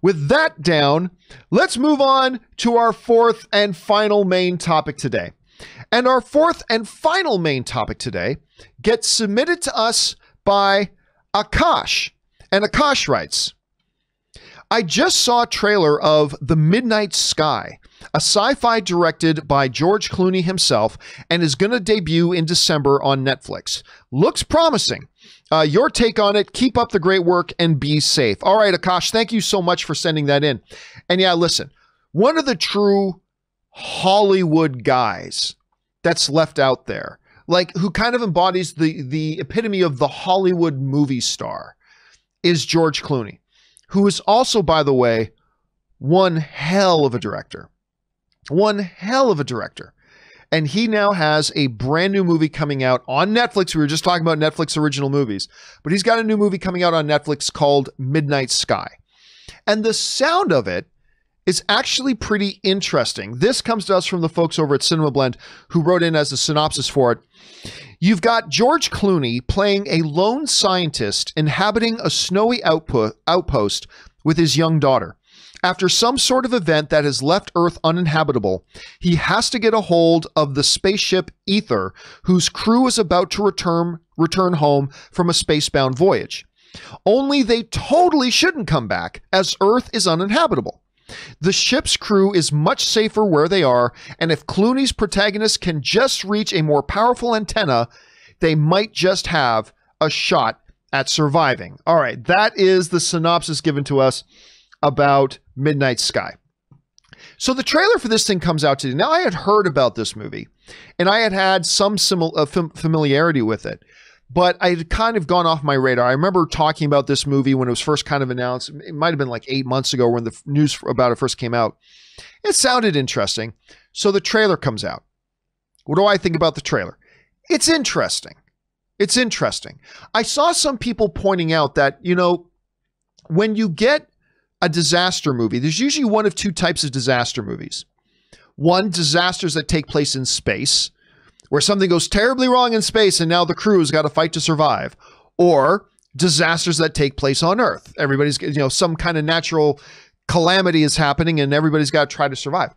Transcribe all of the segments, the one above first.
with that down, let's move on to our fourth and final main topic today. And our fourth and final main topic today gets submitted to us by Aakash. And Aakash writes, I just saw a trailer of The Midnight Sky, a sci-fi directed by George Clooney himself, and is going to debut in December on Netflix. Looks promising. Your take on it. Keep up the great work and be safe. All right, Aakash, thank you so much for sending that in. And yeah, listen, one of the true Hollywood guys that's left out there, like who kind of embodies the epitome of the Hollywood movie star, is George Clooney, who is also, by the way, one hell of a director. One hell of a director. And he now has a brand new movie coming out on Netflix. We were just talking about Netflix original movies, but he's got a new movie coming out on Netflix called Midnight Sky. And the sound of it is actually pretty interesting. This comes to us from the folks over at Cinema Blend who wrote in as a synopsis for it. You've got George Clooney playing a lone scientist inhabiting a snowy outpost with his young daughter. After some sort of event that has left Earth uninhabitable, he has to get a hold of the spaceship Ether, whose crew is about to return home from a spacebound voyage. Only they totally shouldn't come back, as Earth is uninhabitable. The ship's crew is much safer where they are, and if Clooney's protagonist can just reach a more powerful antenna, they might just have a shot at surviving. All right, that is the synopsis given to us about Midnight Sky. So the trailer for this thing comes out today. Now, I had heard about this movie, and I had some familiarity with it, but I had kind of gone off my radar. I remember talking about this movie when it was first kind of announced. It might have been like 8 months ago when the news about it first came out. It sounded interesting. So the trailer comes out. What do I think about the trailer? It's interesting. It's interesting. I saw some people pointing out that, you know, when you get a disaster movie, there's usually one of two types of disaster movies. One, disasters that take place in space, where something goes terribly wrong in space and now the crew has got to fight to survive. Or disasters that take place on Earth. Everybody's, you know, some kind of natural calamity is happening and everybody's got to try to survive.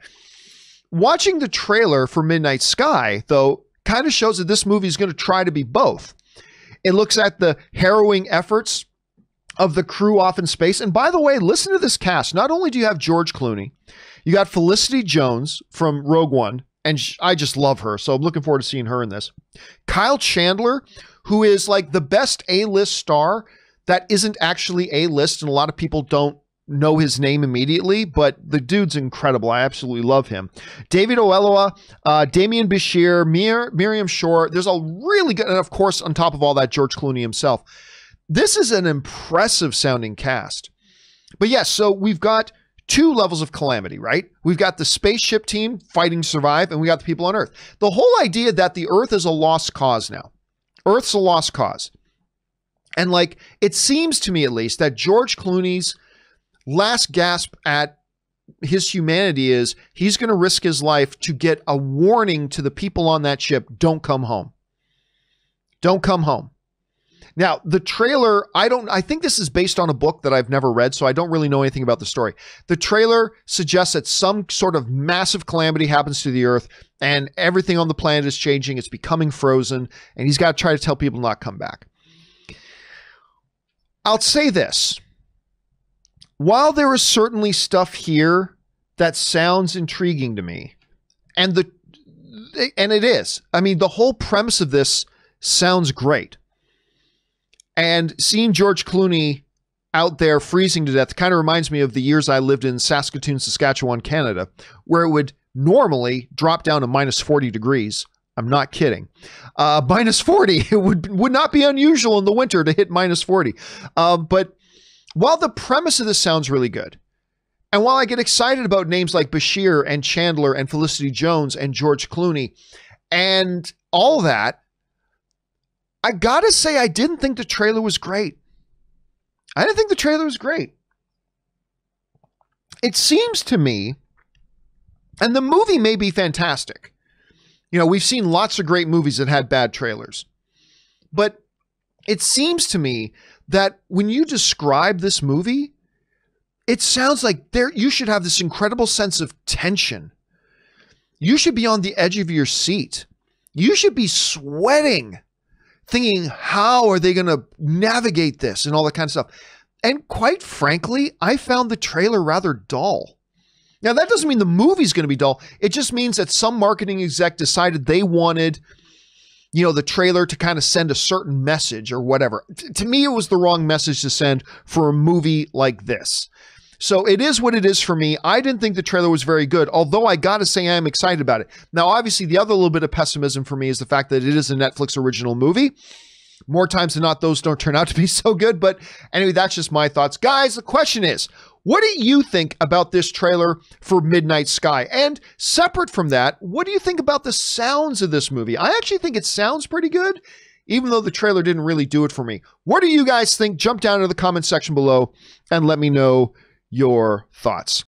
Watching the trailer for Midnight Sky, though, kind of shows that this movie is going to try to be both. It looks at the harrowing efforts of the crew off in space. And by the way, listen to this cast. Not only do you have George Clooney, you got Felicity Jones from Rogue One, and I just love her, so I'm looking forward to seeing her in this. Kyle Chandler, who is like the best A-list star that isn't actually A-list, and a lot of people don't know his name immediately, but the dude's incredible. I absolutely love him. David Oyelowo, Damian Bashir, Miriam Shore. There's a really good, and of course, on top of all that, George Clooney himself. This is an impressive sounding cast. But yes, so we've got two levels of calamity, right? We've got the spaceship team fighting to survive, and we got the people on Earth. The whole idea that the Earth is a lost cause now. Earth's a lost cause. And like, it seems to me at least that George Clooney's last gasp at his humanity is he's going to risk his life to get a warning to the people on that ship, don't come home. Don't come home. Now, the trailer, I think this is based on a book that I've never read, so I don't really know anything about the story. The trailer suggests that some sort of massive calamity happens to the Earth and everything on the planet is changing. It's becoming frozen, and he's got to try to tell people not to come back. I'll say this. While there is certainly stuff here that sounds intriguing to me, and it is. I mean, the whole premise of this sounds great. And seeing George Clooney out there freezing to death kind of reminds me of the years I lived in Saskatoon, Saskatchewan, Canada, where it would normally drop down to minus 40 degrees. I'm not kidding. Minus 40, it would not be unusual in the winter to hit minus 40. But while the premise of this sounds really good, and while I get excited about names like Bashir and Chandler and Felicity Jones and George Clooney and all that, I gotta say, I didn't think the trailer was great. I didn't think the trailer was great. It seems to me, and the movie may be fantastic. You know, we've seen lots of great movies that had bad trailers. But it seems to me that when you describe this movie, it sounds like you should have this incredible sense of tension. You should be on the edge of your seat. You should be sweating, thinking, how are they going to navigate this and all that kind of stuff. And quite frankly, I found the trailer rather dull. Now, that doesn't mean the movie's going to be dull. It just means that some marketing exec decided they wanted, the trailer to kind of send a certain message or whatever. To me, it was the wrong message to send for a movie like this. So it is what it is for me. I didn't think the trailer was very good, although I got to say I am excited about it. Now, obviously, the other little bit of pessimism for me is the fact that it is a Netflix original movie. More times than not, those don't turn out to be so good. But anyway, that's just my thoughts. Guys, the question is, what do you think about this trailer for Midnight Sky? And separate from that, what do you think about the sounds of this movie? I actually think it sounds pretty good, even though the trailer didn't really do it for me. What do you guys think? Jump down into the comment section below and let me know your thoughts.